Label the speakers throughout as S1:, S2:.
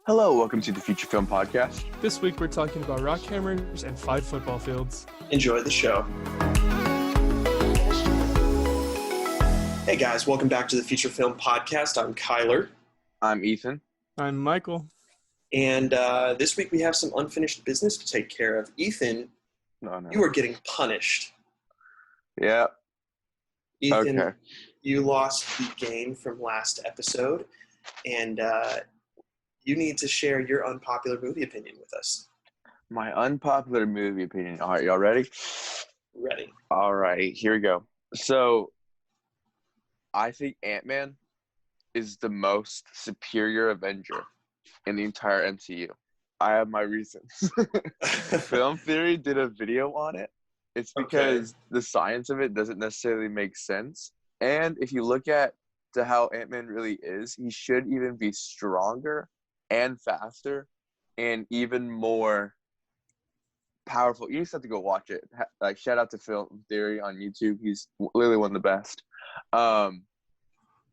S1: Hello, welcome to the Feature Film Podcast.
S2: This week we're talking about rock hammers and 5 football fields.
S3: Enjoy the show. Hey guys, welcome back to the Feature Film Podcast. I'm Kyler.
S1: I'm Ethan.
S2: I'm Michael.
S3: And this week we have some unfinished business to take care of. Ethan, you are getting punished.
S1: Yeah.
S3: Ethan,
S1: Okay.
S3: You lost the game from last episode, and you need to share your unpopular movie opinion with us.
S1: My unpopular movie opinion. All right, y'all ready?
S3: Ready.
S1: All right, here we go. So, I think Ant-Man is the most superior Avenger in the entire MCU. I have my reasons. Film Theory did a video on it. It's because the science of it doesn't necessarily make sense. And if you look at to how Ant-Man really is, he should even be stronger and faster and even more powerful. You just have to go watch it. Like, shout out to Film Theory on YouTube. He's literally one of the best.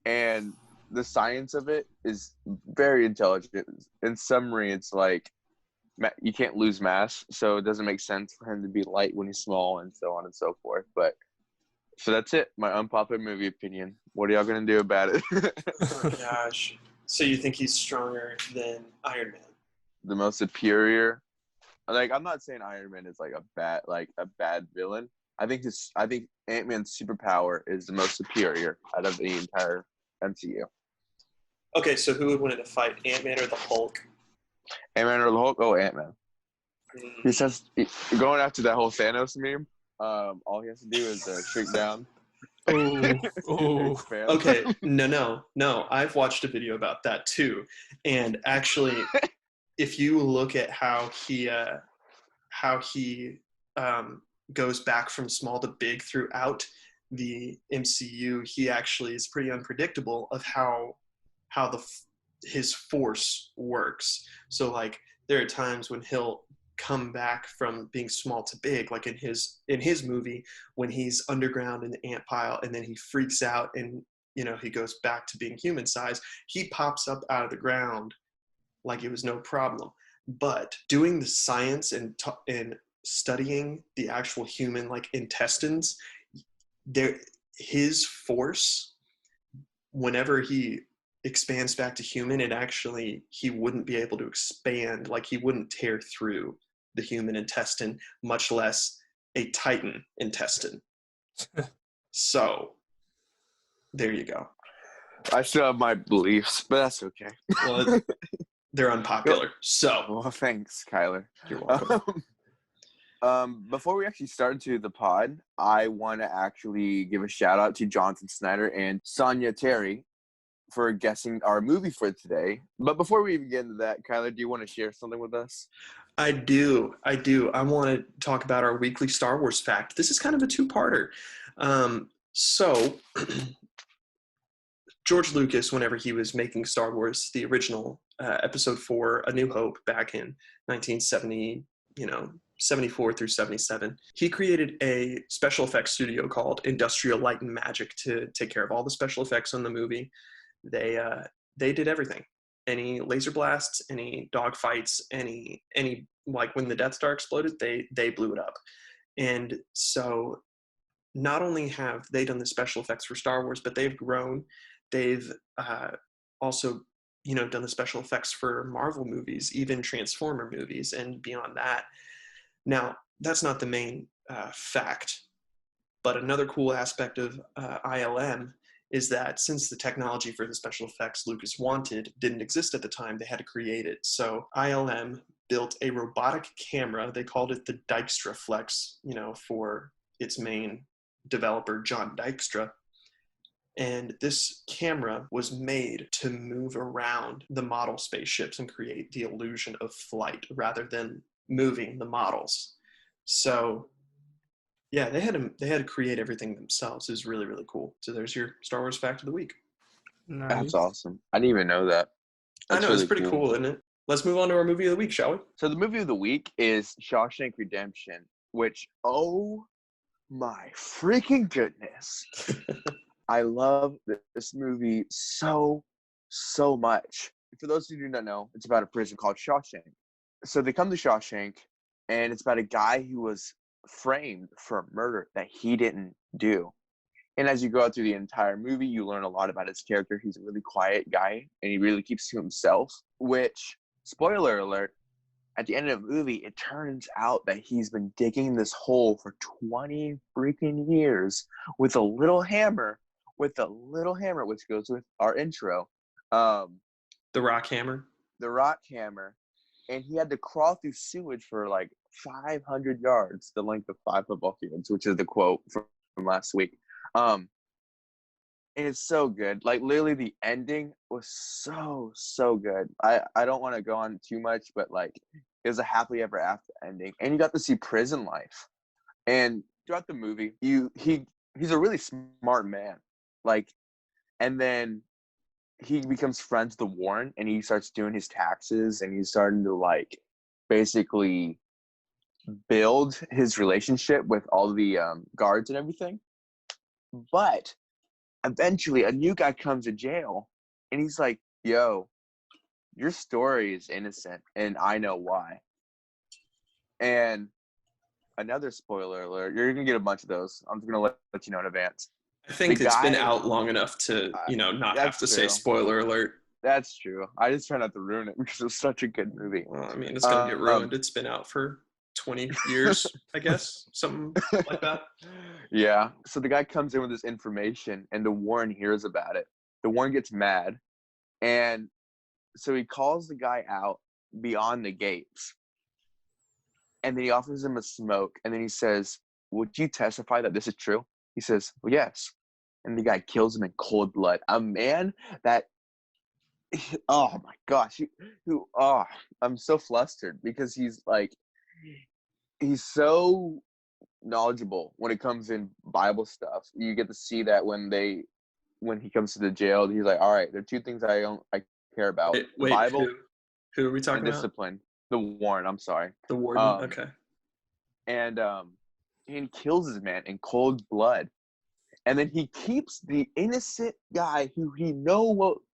S1: And the science of it is very intelligent. In summary, it's like you can't lose mass, so it doesn't make sense for him to be light when he's small and so on and so forth. But so that's it. My unpopular movie opinion. What are y'all gonna do about it?
S3: Oh my gosh. So you think he's stronger than Iron Man?
S1: The most superior. Like, I'm not saying Iron Man is like a bad villain. I think Ant-Man's superpower is the most superior out of the entire MCU.
S3: Okay, so who would win in a fight, Ant-Man or the Hulk?
S1: Ant-Man or the Hulk? Oh, Ant-Man. He says, going after that whole Thanos meme, all he has to do is shrink down.
S2: Oh.
S3: Okay, no. I've watched a video about that too. And actually, if you look at how he goes back from small to big throughout the MCU, he actually is pretty unpredictable of how his force works. So like there are times when he'll come back from being small to big, like in his movie when he's underground in the ant pile and then he freaks out and he goes back to being human size. He pops up out of the ground like it was no problem. But doing the science and studying the actual human like intestines, his force, whenever he expands back to human, he wouldn't be able to expand, like he wouldn't tear through the human intestine, much less a Titan intestine. So there you go.
S1: I still have my beliefs, but that's okay.
S3: Well, they're unpopular. So
S1: Well, thanks, Kyler.
S3: You're welcome.
S1: Before we actually start into the pod, I want to actually give a shout out to Jonathan Snyder and Sonia Terry for guessing our movie for today. But before we even get into that, Kyler, do you want to share something with us?
S3: I do. I want to talk about our weekly Star Wars fact. This is kind of a two-parter. So George Lucas, whenever he was making Star Wars, the original Episode 4, A New Hope, back in 1970, 74 through 77, he created a special effects studio called Industrial Light and Magic to take care of all the special effects on the movie. They did everything. Any laser blasts, any dog fights, any like when the Death Star exploded, they blew it up. And so not only have they done the special effects for Star Wars, but they've grown. They've also done the special effects for Marvel movies, even Transformer movies, and beyond that. Now, that's not the main fact, but another cool aspect of ILM is that since the technology for the special effects Lucas wanted didn't exist at the time, they had to create it. So ILM built a robotic camera. They called it the Dykstra Flex, for its main developer, John Dykstra. And this camera was made to move around the model spaceships and create the illusion of flight rather than moving the models. So yeah, they had to create everything themselves. It was really, really cool. So there's your Star Wars fact of the week.
S2: Nice.
S1: That's awesome. I didn't even know that.
S3: I know, it's pretty cool, isn't it? Let's move on to our movie of the week, shall we?
S1: So the movie of the week is Shawshank Redemption, which, oh my freaking goodness. I love this movie so much. for those who do not know, it's about a prison called Shawshank. So they come to Shawshank, and it's about a guy who was framed for a murder that he didn't do. And as you go out through the entire movie, you learn a lot about his character. He's a really quiet guy, and he really keeps to himself, which, spoiler alert, at the end of the movie, it turns out that he's been digging this hole for 20 freaking years with a little hammer, which goes with our intro.
S3: The rock hammer.
S1: The rock hammer. And he had to crawl through sewage for like 500 yards, the length of 5 football fields, which is the quote from last week. And it's so good. Like, literally, the ending was so good. I don't want to go on too much, but like, it was a happily ever after ending, and you got to see prison life. And throughout the movie, he's a really smart man. Like, and then he becomes friends with the Warren, and he starts doing his taxes, and he's starting to like basically build his relationship with all the guards and everything. But eventually, a new guy comes to jail, and he's like, "Yo, your story is innocent, and I know why." And another spoiler alert, you're gonna get a bunch of those. I'm just gonna let you know in advance.
S3: I think it's been out long enough to, not have to say spoiler alert.
S1: That's true. I just try not to ruin it because it's such a good movie.
S3: Well, I mean, it's going to get ruined. It's been out for 20 years, I guess, something like that.
S1: Yeah. So the guy comes in with this information, and the Warren hears about it. The Warren gets mad, and so he calls the guy out beyond the gates, and then he offers him a smoke, and then he says, "Would you testify that this is true?" He says, "Well, yes." And the guy kills him in cold blood. A man that, oh my gosh, I'm so flustered because he's so knowledgeable when it comes in Bible stuff. You get to see that when he comes to the jail, he's like, all right, there are 2 things I care about:
S3: wait,
S1: Bible,
S3: who are we talking
S1: and
S3: about?
S1: discipline. The Warren, I'm sorry.
S3: The Warden. Okay.
S1: And he kills his man in cold blood. And then he keeps the innocent guy who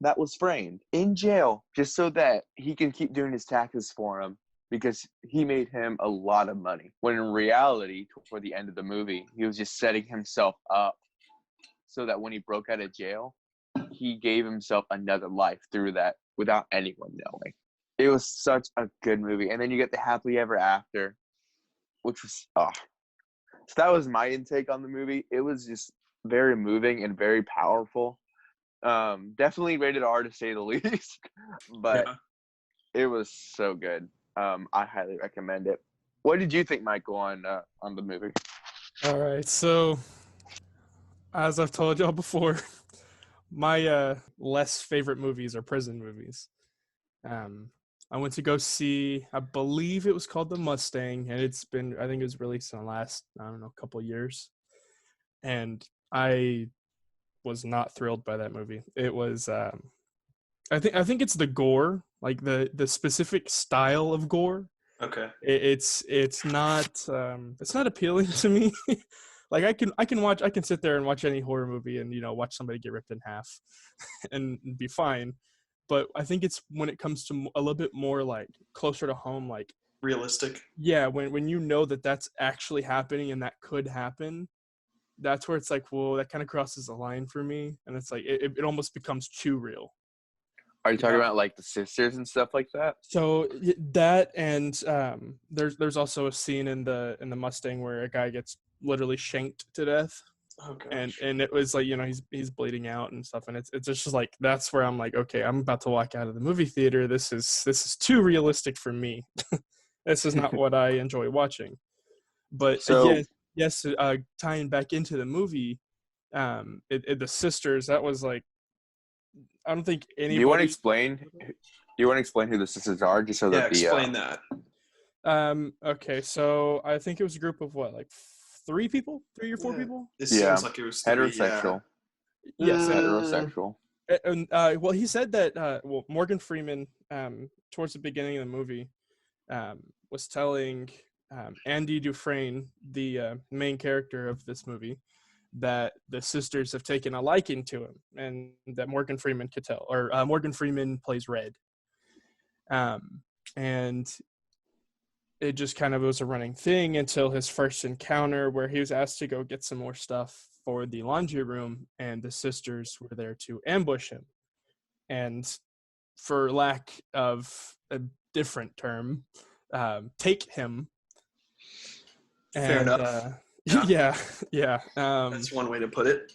S1: that was framed in jail just so that he can keep doing his taxes for him because he made him a lot of money. When in reality, toward the end of the movie, he was just setting himself up so that when he broke out of jail, he gave himself another life through that without anyone knowing. It was such a good movie. And then you get the happily ever after, which was, So that was my intake on the movie. It was just very moving and very powerful. Definitely rated R to say the least, but It was so good. I highly recommend it. What did you think, Michael, on the movie?
S2: All right, so as I've told y'all before, my less favorite movies are prison movies. I went to go see, I believe it was called The Mustang, and I think it was released in the last, couple years. And I was not thrilled by that movie. It was, I think it's the gore, like the specific style of gore.
S3: Okay.
S2: It's not appealing to me. Like I can sit there and watch any horror movie and watch somebody get ripped in half and be fine. But I think it's when it comes to a little bit more like closer to home, like
S3: realistic.
S2: Yeah, when that's actually happening and that could happen, that's where it's like, well, that kind of crosses the line for me, and it's like it almost becomes too real.
S1: Are you talking about like the sisters and stuff like that?
S2: So that, and there's also a scene in the Mustang where a guy gets literally shanked to death.
S3: Oh gosh.
S2: And it was like, he's bleeding out and stuff, and it's just like, that's where I'm like, okay, I'm about to walk out of the movie theater. This is too realistic for me. This is not what I enjoy watching. But
S1: So,
S2: yes, tying back into the movie, the sisters, that was like, I don't think anybody.
S1: Do you want to explain who the sisters are, just so that
S3: explain that.
S2: Okay, so I think it was a group of like 3 or 4 people.
S3: It seems like it was 3,
S1: heterosexual.
S2: Yes,
S1: heterosexual.
S2: And well, he said that Morgan Freeman, towards the beginning of the movie, was telling Andy Dufresne, the main character of this movie, that the sisters have taken a liking to him, and that Morgan Freeman could tell. Or Morgan Freeman plays Red And it just kind of was a running thing until his first encounter where he was asked to go get some more stuff for the laundry room, and the sisters were there to ambush him. And for lack of a different term, take him.
S3: Fair
S2: And,
S3: enough.
S2: yeah.
S3: That's one way to put it.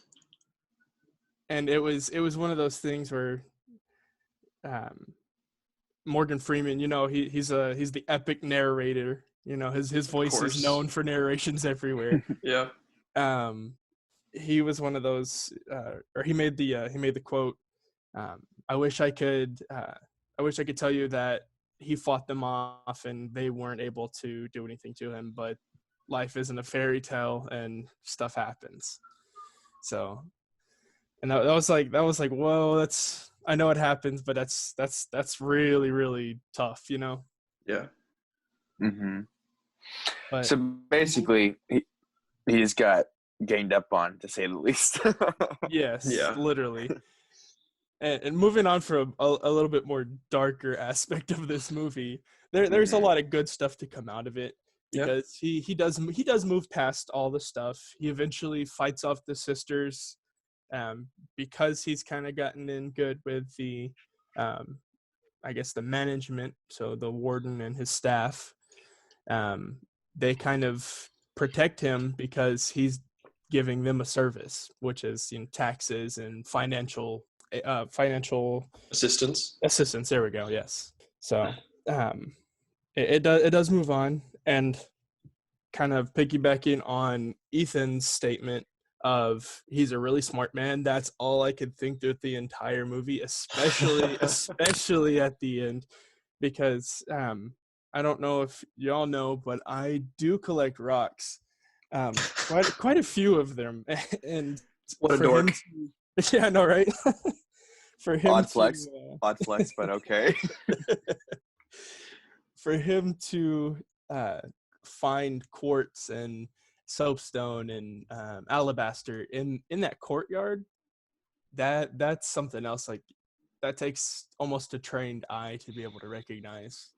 S2: And it was one of those things where Morgan Freeman, he's the epic narrator. His voice is known for narrations everywhere.
S3: Yeah.
S2: He was one of those, or he made the quote. I wish I could tell you that he fought them off and they weren't able to do anything to him, but life isn't a fairy tale and stuff happens. So, and that was like, whoa, I know it happens, but that's really, really tough,
S3: Yeah.
S1: Mm-hmm.
S2: But
S1: so basically, he's got ganged up on, to say the least.
S2: yes,
S3: Yeah.
S2: literally. And moving on for a little bit more darker aspect of this movie, there's a lot of good stuff to come out of it, because he does move past all the stuff. He eventually fights off the sisters, because he's kind of gotten in good with the, I guess, the management, so the warden and his staff. They kind of protect him because he's giving them a service, which is taxes and financial
S3: Assistance.
S2: There we go. Yes. So it does move on, and kind of piggybacking on Ethan's statement of he's a really smart man. That's all I could think through the entire movie, especially at the end, because I don't know if y'all know, but I do collect rocks, quite a few of them, and
S3: What a dork.
S2: Yeah, I know, right? For him
S1: Odd flex, but okay.
S2: For him to find quartz and soapstone and alabaster in that courtyard, that's something else. Like, that takes almost a trained eye to be able to recognize,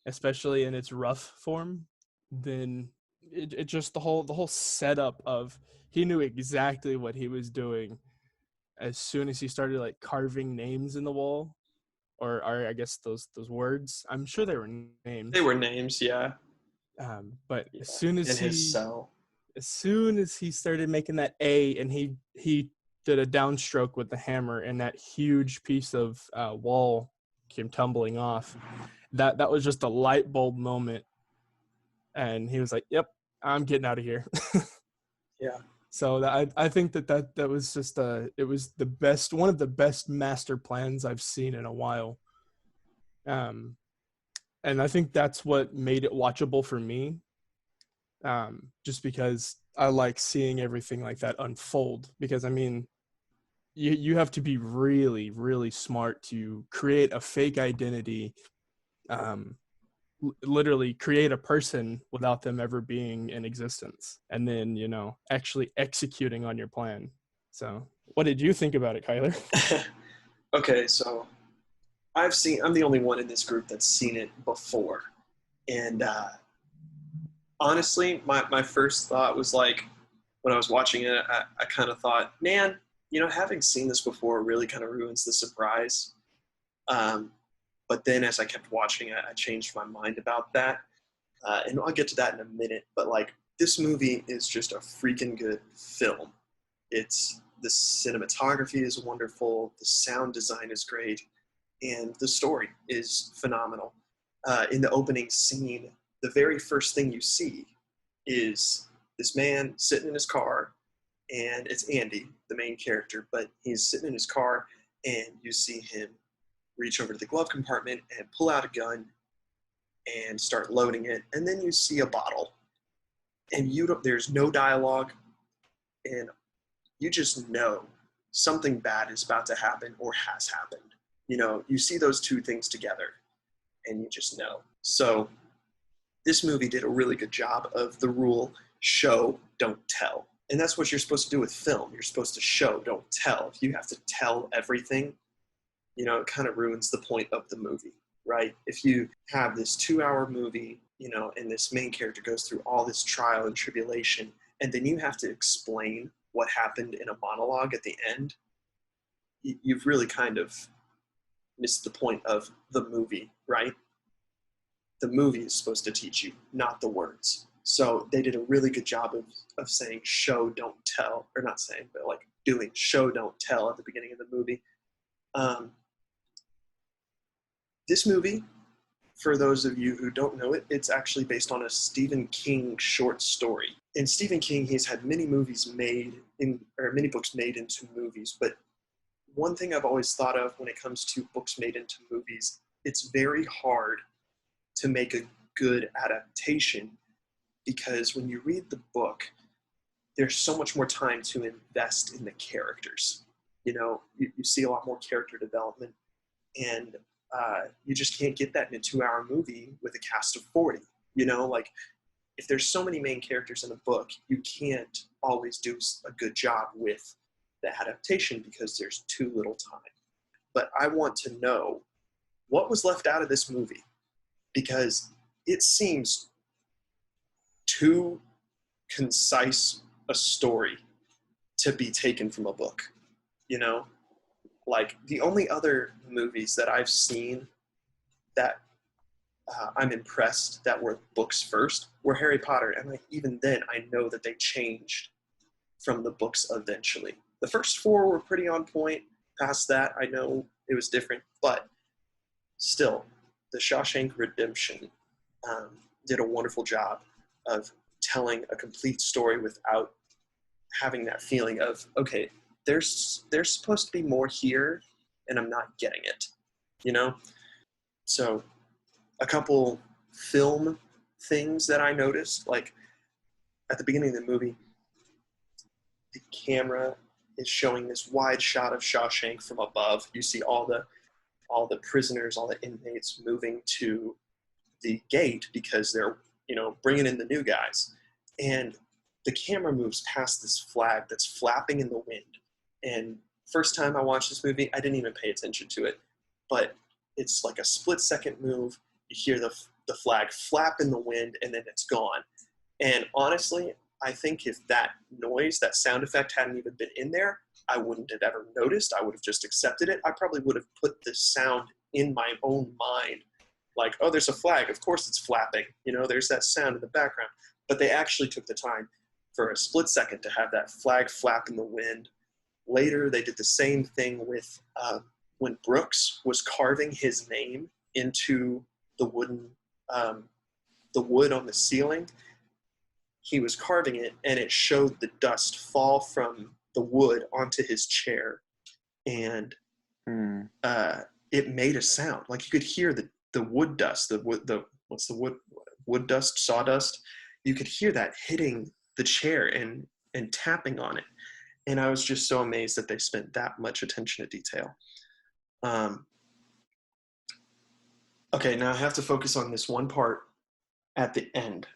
S2: especially in its rough form. Then it just the whole setup of, he knew exactly what he was doing as soon as he started like carving names in the wall, or I guess those words. I'm sure they were names.
S3: They were names, yeah.
S2: But as soon as
S3: his cell.
S2: As soon as he started making that A, and he did a downstroke with the hammer, and that huge piece of wall came tumbling off, that was just a light bulb moment, and he was like, "Yep, I'm getting out of here."
S3: Yeah.
S2: So I think that was just it was one of the best master plans I've seen in a while. And I think that's what made it watchable for me. Just because I like seeing everything like that unfold, because I mean, you have to be really, really smart to create a fake identity, literally create a person without them ever being in existence, and then actually executing on your plan. So what did you think about it, Kyler?
S3: Okay, so I'm the only one in this group that's seen it before, and honestly, my first thought was like, when I was watching it, I kind of thought, man, having seen this before really kind of ruins the surprise. But then as I kept watching it, I changed my mind about that. And I'll get to that in a minute. But like, this movie is just a freaking good film. The cinematography is wonderful. The sound design is great. And the story is phenomenal. In the opening scene, the very first thing you see is this man sitting in his car, and it's Andy, the main character, but he's sitting in his car, and you see him reach over to the glove compartment and pull out a gun and start loading it, and then you see a bottle, and there's no dialogue, and you just know something bad is about to happen or has happened. You see those two things together, and you just know. So this movie did a really good job of the rule, show, don't tell. And that's what you're supposed to do with film. You're supposed to show, don't tell. If you have to tell everything, it kind of ruins the point of the movie. right? If you have this 2-hour movie, you know, and this main character goes through all this trial and tribulation, and then you have to explain what happened in a monologue at the end, you've really kind of missed the point of the movie, right? The movie is supposed to teach you, not the words. So they did a really good job of saying show, don't tell, or not saying, but like doing show, don't tell at the beginning of the movie. This movie, for those of you who don't know it, it's actually based on a Stephen King short story. And Stephen King, he's had many movies made or many books made into movies. But one thing I've always thought of when it comes to books made into movies, it's very hard to make a good adaptation, because when you read the book, there's so much more time to invest in the characters. You know, you see a lot more character development, and you just can't get that in a 2-hour movie with a cast of 40. You know, like if there's so many main characters in a book, you can't always do a good job with the adaptation because there's too little time. But I want to know what was left out of this movie, because it seems too concise a story to be taken from a book. You know, like the only other movies that I've seen that I'm impressed that were books first were Harry Potter. And like, even then I know that they changed from the books eventually. The first 4 were pretty on point. Past that, I know it was different, but still, the Shawshank Redemption did a wonderful job of telling a complete story without having that feeling of, okay, there's supposed to be more here, and I'm not getting it, you know? So a couple film things that I noticed, like at the beginning of the movie, the camera is showing this wide shot of Shawshank from above. You see all the prisoners, all the inmates moving to the gate because they're, you know, bringing in the new guys. And the camera moves past this flag that's flapping in the wind. And first time I watched this movie, I didn't even pay attention to it. But it's like a split-second move. You hear the flag flap in the wind, and then it's gone. And honestly, I think if that noise, that sound effect hadn't even been in there, I wouldn't have ever noticed. I would have just accepted it. I probably would have put the sound in my own mind. Like, oh, there's a flag. Of course it's flapping. You know, there's that sound in the background. But they actually took the time for a split second to have that flag flap in the wind. Later, they did the same thing with when Brooks was carving his name into the wood on the ceiling. He was carving it, and it showed the dust fall from the wood onto his chair, and it made a sound. Like you could hear the wood dust, wood dust, sawdust. You could hear that hitting the chair and tapping on it. And I was just so amazed that they spent that much attention to detail. Okay, now I have to focus on this one part at the end.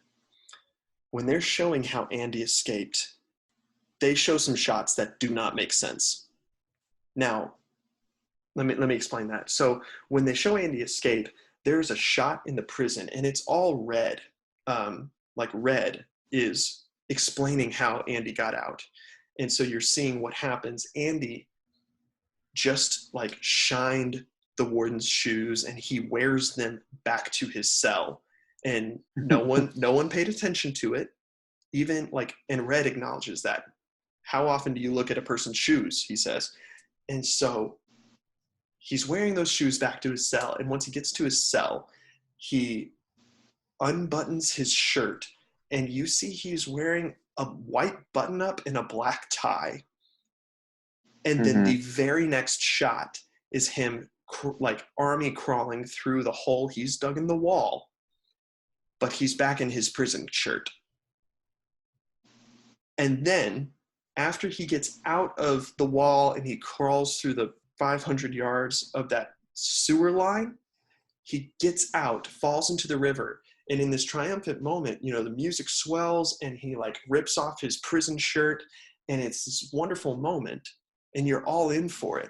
S3: When they're showing how Andy escaped, they show some shots that do not make sense. Now, let me explain that. So when they show Andy escape, there's a shot in the prison, and it's all red. Like red is explaining how Andy got out. And so you're seeing what happens. Andy just like shined the warden's shoes, and he wears them back to his cell. And no one paid attention to it. Even like, and Red acknowledges that. How often do you look at a person's shoes, he says. And so he's wearing those shoes back to his cell. And once he gets to his cell, he unbuttons his shirt, and you see he's wearing a white button-up and a black tie. And then the very next shot is him like army crawling through the hole he's dug in the wall, but he's back in his prison shirt. And then after he gets out of the wall and he crawls through the 500 yards of that sewer line, he gets out, falls into the river. And in this triumphant moment, you know, the music swells and he like rips off his prison shirt, and it's this wonderful moment and you're all in for it.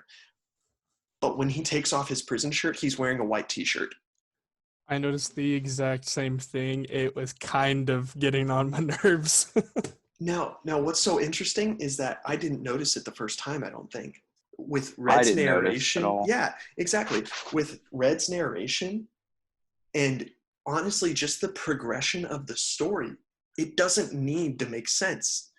S3: But when he takes off his prison shirt, he's wearing a white t-shirt.
S2: I noticed the exact same thing. It was kind of getting on my nerves.
S3: Now, what's so interesting is that I didn't notice it the first time, I don't think. With
S1: I
S3: Red's
S1: didn't notice at
S3: narration,
S1: all.
S3: yeah, exactly. With Red's narration, and honestly, just the progression of the story, it doesn't need to make sense.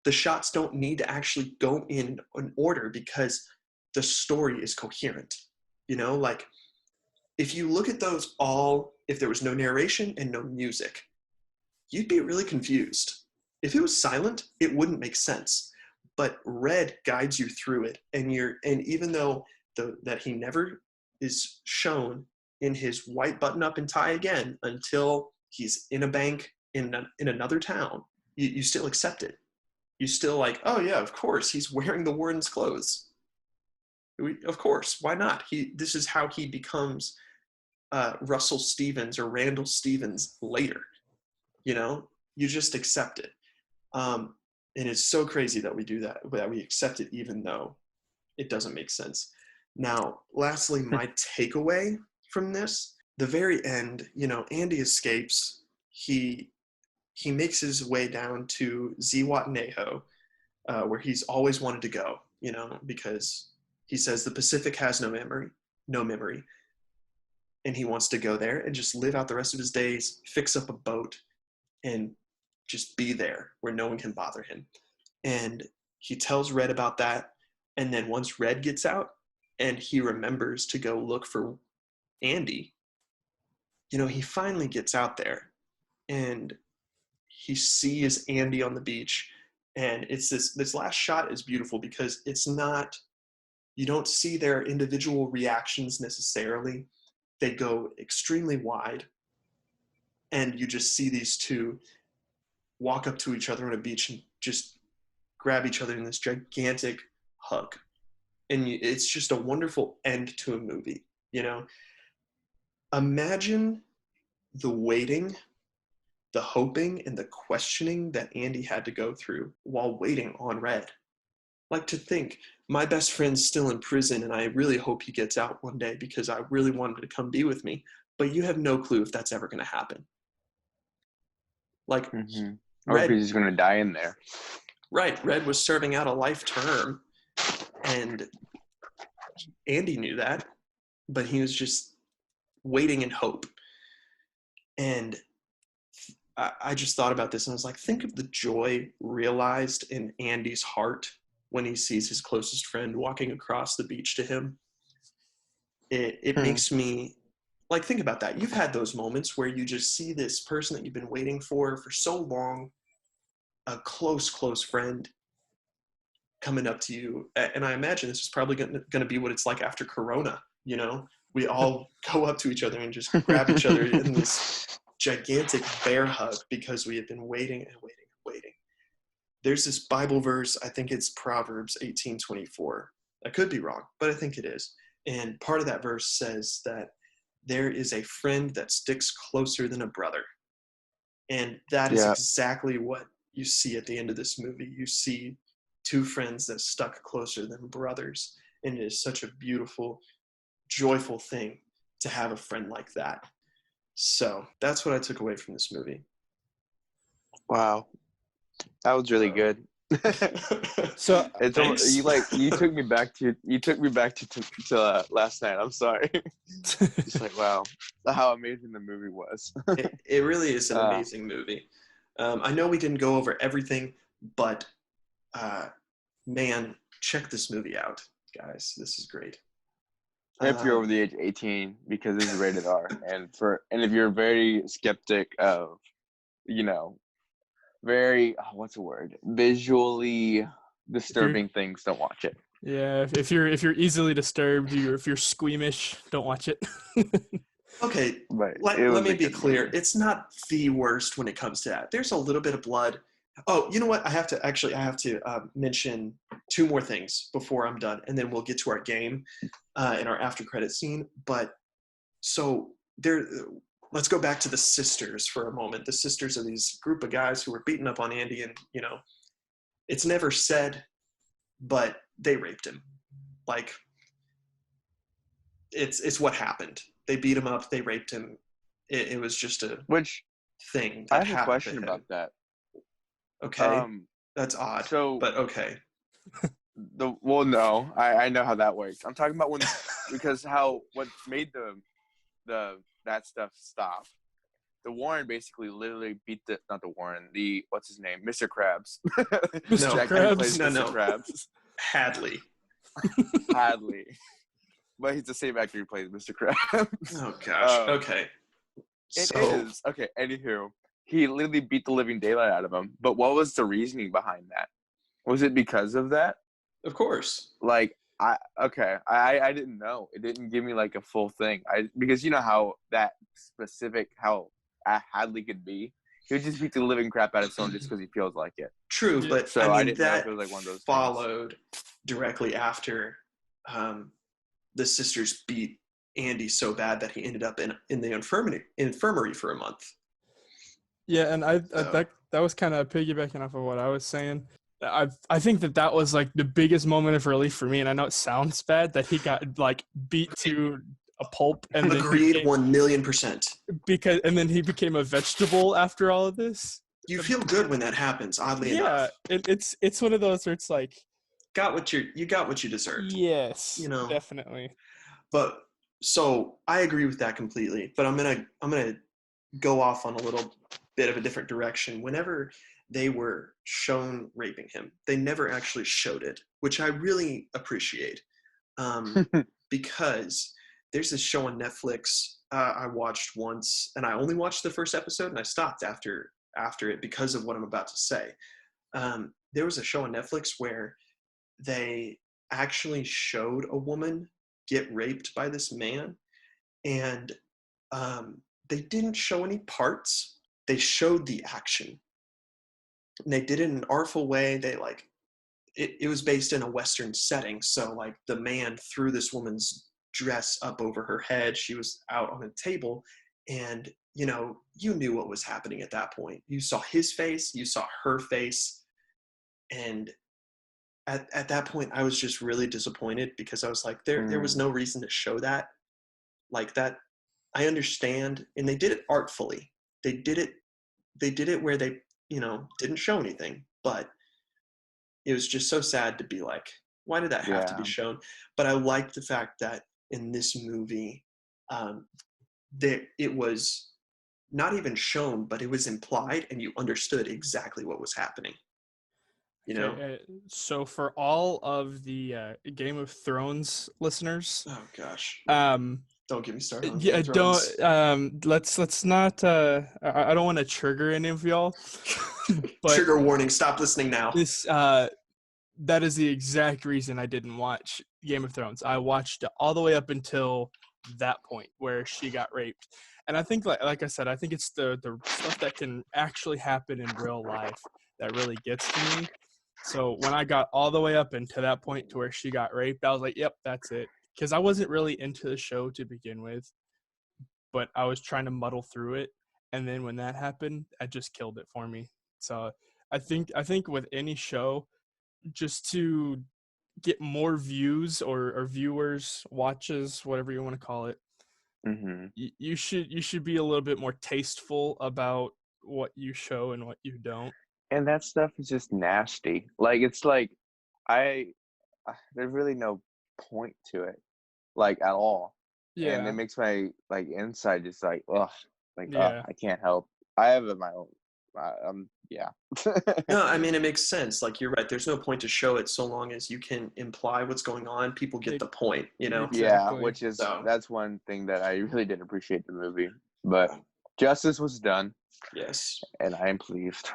S3: The shots don't need to actually go in an order because the story is coherent. You know, like if you look at those all, if there was no narration and no music, you'd be really confused. If it was silent, it wouldn't make sense. But Red guides you through it, and even though that he never is shown in his white button-up and tie again until he's in a bank in another town, you still accept it. You still like, oh yeah, of course he's wearing the warden's clothes. Of course, why not? This is how he becomes Russell Stevens or Randall Stevens later. You know, you just accept it. And it's so crazy that we do that we accept it even though it doesn't make sense. Now, lastly, my takeaway from this, the very end, you know, Andy escapes. He makes his way down to Zihuatanejo, where he's always wanted to go, you know, because he says the Pacific has no memory. And he wants to go there and just live out the rest of his days, fix up a boat, and just be there where no one can bother him. And he tells Red about that. And then once Red gets out and he remembers to go look for Andy, you know, he finally gets out there and he sees Andy on the beach. And it's this last shot is beautiful because it's not, you don't see their individual reactions necessarily. They go extremely wide. And you just see these two walk up to each other on a beach and just grab each other in this gigantic hug. And it's just a wonderful end to a movie, you know? Imagine the waiting, the hoping, and the questioning that Andy had to go through while waiting on Red. Like to think, my best friend's still in prison and I really hope he gets out one day because I really want him to come be with me. But you have no clue if that's ever going to happen. Like,
S1: Or if he's going to die in there.
S3: Right. Red was serving out a life term, and Andy knew that, but he was just waiting in hope. And I just thought about this, and I was like, think of the joy realized in Andy's heart when he sees his closest friend walking across the beach to him. It makes me, like, think about that. You've had those moments where you just see this person that you've been waiting for so long, a close friend coming up to you. And I imagine this is probably going to be what it's like after Corona. You know, we all go up to each other and just grab each other in this gigantic bear hug because we have been waiting and waiting and waiting. There's this Bible verse, I think it's Proverbs 18:24. I could be wrong, but I think it is. And part of that verse says that there is a friend that sticks closer than a brother. And that is exactly what you see at the end of this movie. You see two friends that stuck closer than brothers. And it is such a beautiful, joyful thing to have a friend like that. So that's what I took away from this movie.
S1: Wow. That was really good.
S2: So
S1: it's almost, you took me back to last night. I'm sorry. It's like, wow, how amazing the movie was.
S3: It really is an amazing movie. I know we didn't go over everything, but man, check this movie out, guys. This is great.
S1: If you're over the age of 18, because this is rated R, and if you're very skeptic of, you know, very what's the word, visually disturbing things, don't watch it.
S2: Yeah, if you're easily disturbed, if you're squeamish, don't watch it.
S3: Okay,
S1: Right.
S3: Let me be clear. It's not the worst when it comes to that. There's a little bit of blood. Oh, you know what? I have to mention two more things before I'm done, and then we'll get to our game and our after credit scene. But so let's go back to the sisters for a moment. The sisters are these group of guys who were beating up on Andy, and you know, it's never said, but they raped him. Like, it's what happened. They beat him up. They raped him. It was just a
S1: Which
S3: thing
S1: I
S3: that
S1: have a
S3: happened
S1: question
S3: to him.
S1: about that.
S3: Okay, that's odd,
S1: So
S3: but okay.
S1: no, I know how that works. I'm talking about because what made that stuff stop. The Warren basically literally beat not the Warren, what's his name, Mr. Krabs.
S2: Mr.
S3: No,
S1: That guy who plays
S2: Krabs.
S3: No.
S1: Mr. Krabs.
S3: Hadley.
S1: Hadley. But he's the same actor who plays Mr. Krabs.
S3: Oh gosh. Okay.
S1: It
S3: So
S1: is. Okay, anywho. He literally beat the living daylight out of him. But what was the reasoning behind that? Was it because of that?
S3: of course.
S1: Like, I didn't know. It didn't give me like a full thing. Because you know how that specific, how Hadley could be. He would just beat the living crap out of someone just because he feels like it.
S3: True,
S2: Yeah.
S3: but
S1: So
S3: I
S1: I
S3: mean
S1: didn't know if
S3: that
S1: it was like one of those things.
S3: followed directly after the sisters beat Andy so bad that he ended up in the infirmary for a month.
S2: Yeah, and that was kind of piggybacking off of what I was saying. I think that was like the biggest moment of relief for me, and I know it sounds bad that he got like beat to a pulp and
S3: Agreed,
S2: then
S3: 1,000,000%.
S2: and then he became a vegetable after all of this.
S3: You feel good when that happens. Oddly
S2: Yeah,
S3: enough,
S2: it's one of those where it's like,
S3: you got what you deserved.
S2: yes,
S3: You know,
S2: definitely.
S3: But so I agree with that completely. But I'm gonna go off on a little bit of a different direction. Whenever they were shown raping him, they never actually showed it, which I really appreciate, because there's this show on Netflix I watched once, and I only watched the first episode, and I stopped after it because of what I'm about to say. There was a show on Netflix where they actually showed a woman get raped by this man, and they didn't show any parts. They showed the action, and they did it in an artful way. They like it was based in a Western setting, so like the man threw this woman's dress up over her head. She was out on a table, and you knew what was happening at that point. You saw his face, you saw her face, and at that point I was just really disappointed because I was like, there was no reason to show that. Like that, I understand, and they did it artfully. They did it where they didn't show anything, but it was just so sad to be like, why did that have to be shown? But I liked the fact that in this movie, it was not even shown, but it was implied, and you understood exactly what was happening.
S2: So for all of the Game of Thrones listeners,
S3: oh gosh,
S2: don't
S3: get me started on
S2: yeah,
S3: Game of Thrones.
S2: Let's not I don't want to trigger any of y'all.
S3: But trigger warning, stop listening now.
S2: This that is the exact reason I didn't watch Game of Thrones. I watched it all the way up until that point where she got raped. And I think like I said, I think it's the stuff that can actually happen in real life that really gets to me. So when I got all the way up into that point to where she got raped, I was like, yep, that's it. Because I wasn't really into the show to begin with, but I was trying to muddle through it. And then when that happened, it just killed it for me. So I think with any show, just to get more views or viewers, watches, whatever you want to call it, you should be a little bit more tasteful about what you show and what you don't.
S1: And that stuff is just nasty. Like, it's like, there's really no point to it, like, at all. Yeah. And it makes my, like, inside just like, ugh. Like, I can't help. I have my own, yeah.
S3: No, I mean, it makes sense. Like, you're right. There's no point to show it so long as you can imply what's going on. People get the point,
S2: Exactly.
S1: Yeah, which is, that's one thing that I really didn't appreciate the movie. But justice was done.
S3: Yes. And
S1: I am pleased.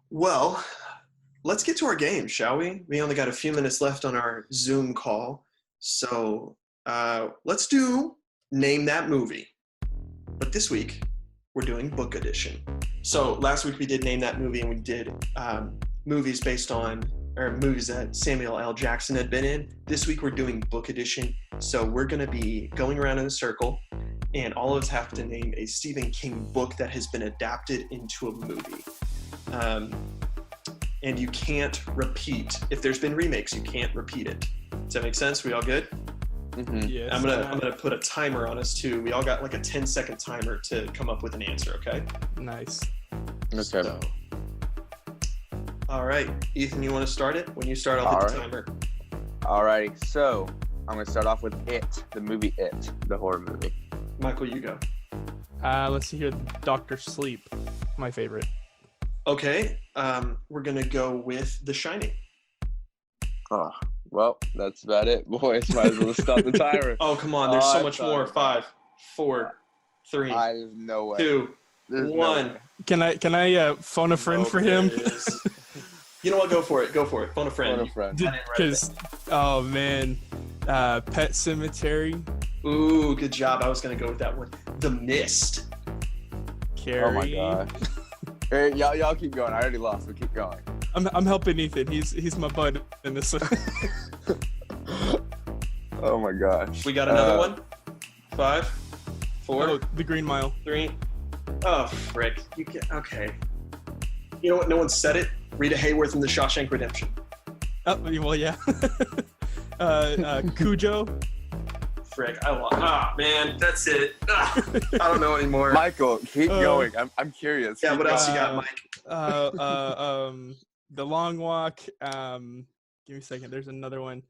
S3: Well, let's get to our game, shall we? We only got a few minutes left on our Zoom call. So let's do Name That Movie. But this week, we're doing Book Edition. So last week we did Name That Movie, and we did movies that Samuel L. Jackson had been in. This week we're doing Book Edition. So we're going to be going around in a circle, and all of us have to name a Stephen King book that has been adapted into a movie. And you can't repeat. If there's been remakes, you can't repeat it. Does that make sense? We all good?
S1: Mhm.
S2: Yes.
S3: I'm gonna put a timer on us too. We all got like a 10-second timer to come up with an answer. Okay.
S2: Nice.
S1: Okay.
S3: So, all right, Ethan, you want to start it? When you start, I'll hit the timer.
S1: Alrighty. So I'm gonna start off with It, the movie It, the horror movie.
S3: Michael, you go.
S2: Let's see here. Dr. Sleep, my favorite.
S3: Okay. We're gonna go with The Shining.
S1: Oh, well, that's about it, boys. Might as well stop the timer.
S3: Oh, come on. There's so
S1: I
S3: much
S1: thought
S3: more.
S1: about
S3: 5, 4, 3,
S1: There's no way.
S3: 2,
S1: There's no
S3: 1.
S1: way.
S2: Can I phone a friend for him?
S3: There it is. You know what? Go for it. Phone a friend.
S1: Phone a friend.
S2: Because, oh man, Pet Cemetery.
S3: Ooh, good job. I was gonna go with that one. The Mist.
S2: Carrie.
S1: Oh my gosh. Hey, y'all keep going. I already lost, but keep going.
S2: I'm helping Ethan. He's my bud in this one.
S1: Oh my gosh.
S3: We got another one. 5, 4,
S2: Oh, The Green Mile.
S3: 3. Oh, frick. Okay. You know what? No one said it. Rita Hayworth in The Shawshank Redemption.
S2: Oh, well, yeah. Cujo.
S3: Frick. Man, that's it. I don't know anymore.
S1: Michael, keep going. I'm curious.
S3: Yeah,
S1: Keep
S3: what else you
S1: going.
S3: got, Mike?
S2: The Long Walk. Give me a second. There's another one.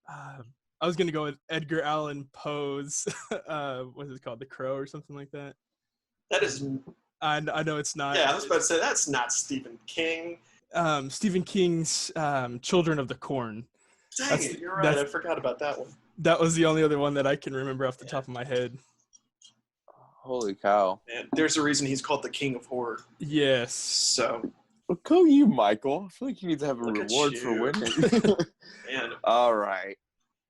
S2: I was gonna go with Edgar Allan Poe's. What's it called? The Crow or something like that.
S3: That is.
S2: I know it's not.
S3: Yeah, I was about to say that's not Stephen King.
S2: Stephen King's Children of the Corn.
S3: Dang it, you're right. I forgot about that one.
S2: That was the only other one that I can remember off the top of my head.
S1: Holy cow.
S3: Man, there's a reason he's called the King of Horror.
S2: Yes.
S3: So.
S1: Look at you, Michael. I feel like you need to have a
S3: Look at
S1: reward for
S3: you.
S1: winning.
S3: Man.
S1: All right.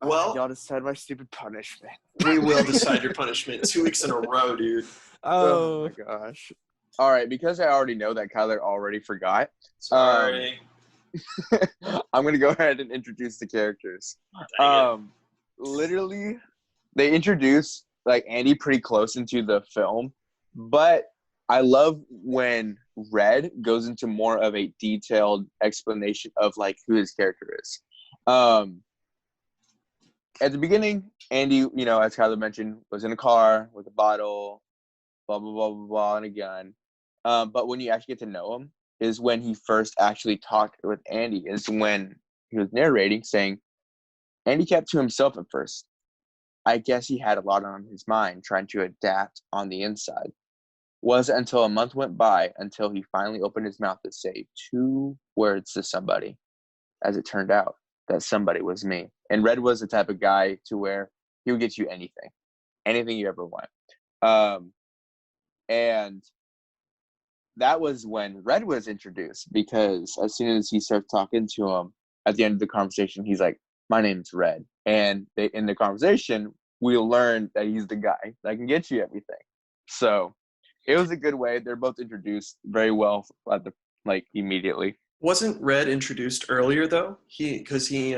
S3: Well,
S1: y'all decide my stupid punishment.
S3: We will decide your punishment 2 weeks in a row, dude.
S1: Oh my gosh. All right, because I already know that Kyler already forgot.
S3: Sorry.
S1: I'm gonna go ahead and introduce the characters.
S3: Dang
S1: Literally, they introduce like Andy pretty close into the film, but I love when Red goes into more of a detailed explanation of like who his character is. At the beginning, Andy, as Kyler mentioned, was in a car with a bottle, blah blah blah blah blah, and a gun. But when you actually get to know him, is when he first actually talked with Andy. Is when he was narrating, saying, Andy kept to himself at first. I guess he had a lot on his mind, trying to adapt on the inside. Wasn't until a month went by until he finally opened his mouth to say 2 words to somebody. As it turned out, that somebody was me. And Red was the type of guy to where he would get you anything you ever want. And that was when Red was introduced, because as soon as he starts talking to him at the end of the conversation, he's like, my name's Red. And in the conversation, we learned that he's the guy that can get you everything. So it was a good way. They're both introduced very well at immediately.
S3: Wasn't Red introduced earlier though? Because he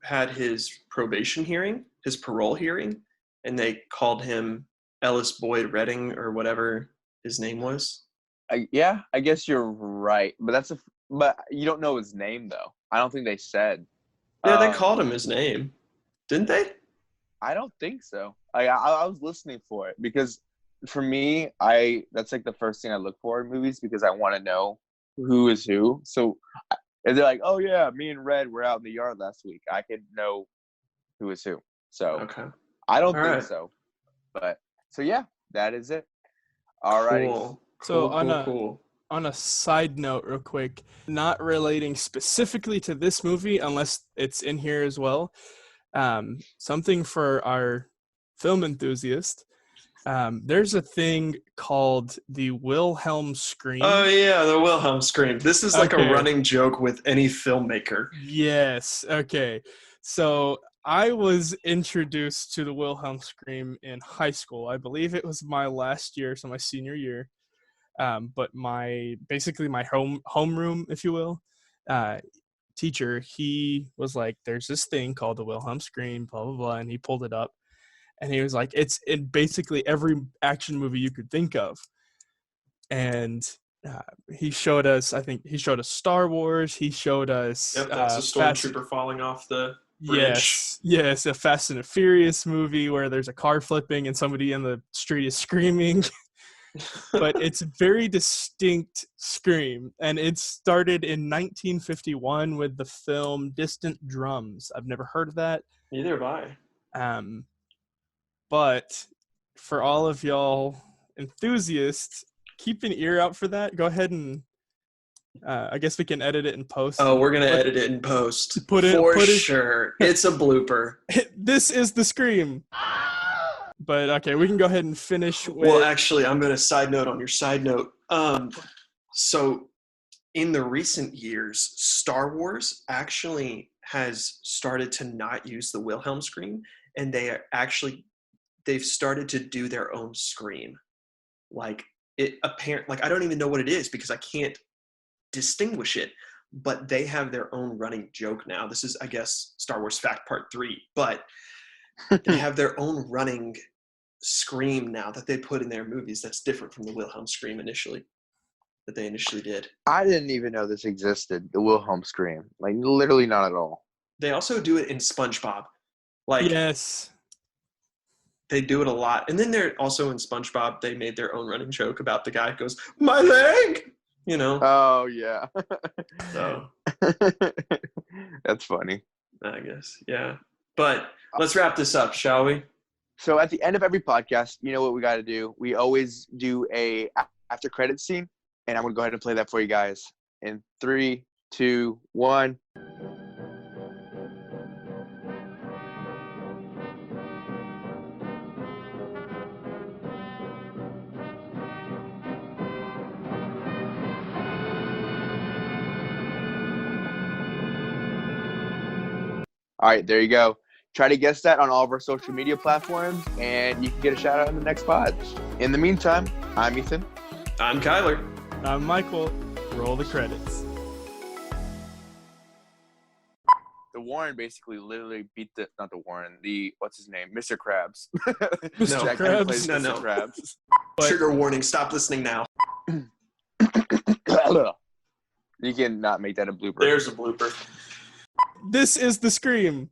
S3: had his probation hearing, his parole hearing, and they called him Ellis Boyd Redding or whatever his name was.
S1: I guess you're right, but but you don't know his name though. I don't think they said.
S3: Yeah, they called him his name, didn't they?
S1: I don't think so. I was listening for it because for me, that's like the first thing I look for in movies because I want to know who is who. So if they're like, oh yeah, me and Red were out in the yard last week, I could know who is who. So
S3: okay.
S1: I don't think so. But so yeah, that is it. All right.
S3: Cool.
S2: So
S3: Cool.
S2: On a side note, real quick, not relating specifically to this movie, unless it's in here as well, something for our film enthusiast, there's a thing called the Wilhelm Scream.
S3: Oh, yeah, the Wilhelm Scream. This is like a running joke with any filmmaker.
S2: Yes, okay. So I was introduced to the Wilhelm Scream in high school. I believe it was my last year, so my senior year. But my homeroom, if you will, teacher, he was like, there's this thing called the Wilhelm Scream, blah, blah, blah. And he pulled it up and he was like, it's in basically every action movie you could think of. And he showed us Star Wars. He showed us.
S3: Yep, that's a stormtrooper falling off the bridge.
S2: Yes, a Fast and the Furious movie where there's a car flipping and somebody in the street is screaming. But it's a very distinct scream, and it started in 1951 with the film Distant Drums. I've never heard of that.
S3: Neither have I.
S2: But for all of y'all enthusiasts, keep an ear out for that. Go ahead and I guess we can edit it in post.
S3: Oh, we're gonna edit it in post
S2: for
S3: sure. It's a blooper.
S2: This is the scream. But okay, we can go ahead and finish with...
S3: Well, actually, I'm going to side note on your side note. So in the recent years, Star Wars actually has started to not use the Wilhelm Scream, and they've started to do their own scream. Like I don't even know what it is because I can't distinguish it, but they have their own running joke now. This is, I guess, Star Wars Fact Part 3, but they have their own running scream now that they put in their movies that's different from the Wilhelm Scream that they initially did.
S1: I didn't even know this existed, the Wilhelm Scream. Like, literally not at all.
S3: They also do it in SpongeBob. Like,
S2: yes.
S3: They do it a lot. And then they're also in SpongeBob, they made their own running joke about the guy who goes, "My leg!" You know?
S1: Oh, yeah.
S3: So.
S1: That's funny.
S3: I guess, yeah. But let's wrap this up, shall we?
S1: So at the end of every podcast, you know what we got to do? We always do a after credits scene, and I'm going to go ahead and play that for you guys. In 3, 2, 1. All right, there you go. Try to guess that on all of our social media platforms, and you can get a shout out in the next pod. In the meantime, I'm Ethan.
S3: I'm Kyler.
S2: I'm Michael. Roll the credits.
S1: The Warren basically literally beat not the Warren, what's his name? Mr. Krabs.
S2: Mr.
S1: Jack
S2: Krabs?
S1: plays
S3: No.
S1: Mr. Krabs.
S3: Trigger warning, stop listening now.
S1: You can not make that a blooper.
S3: There's a blooper.
S2: This is the scream.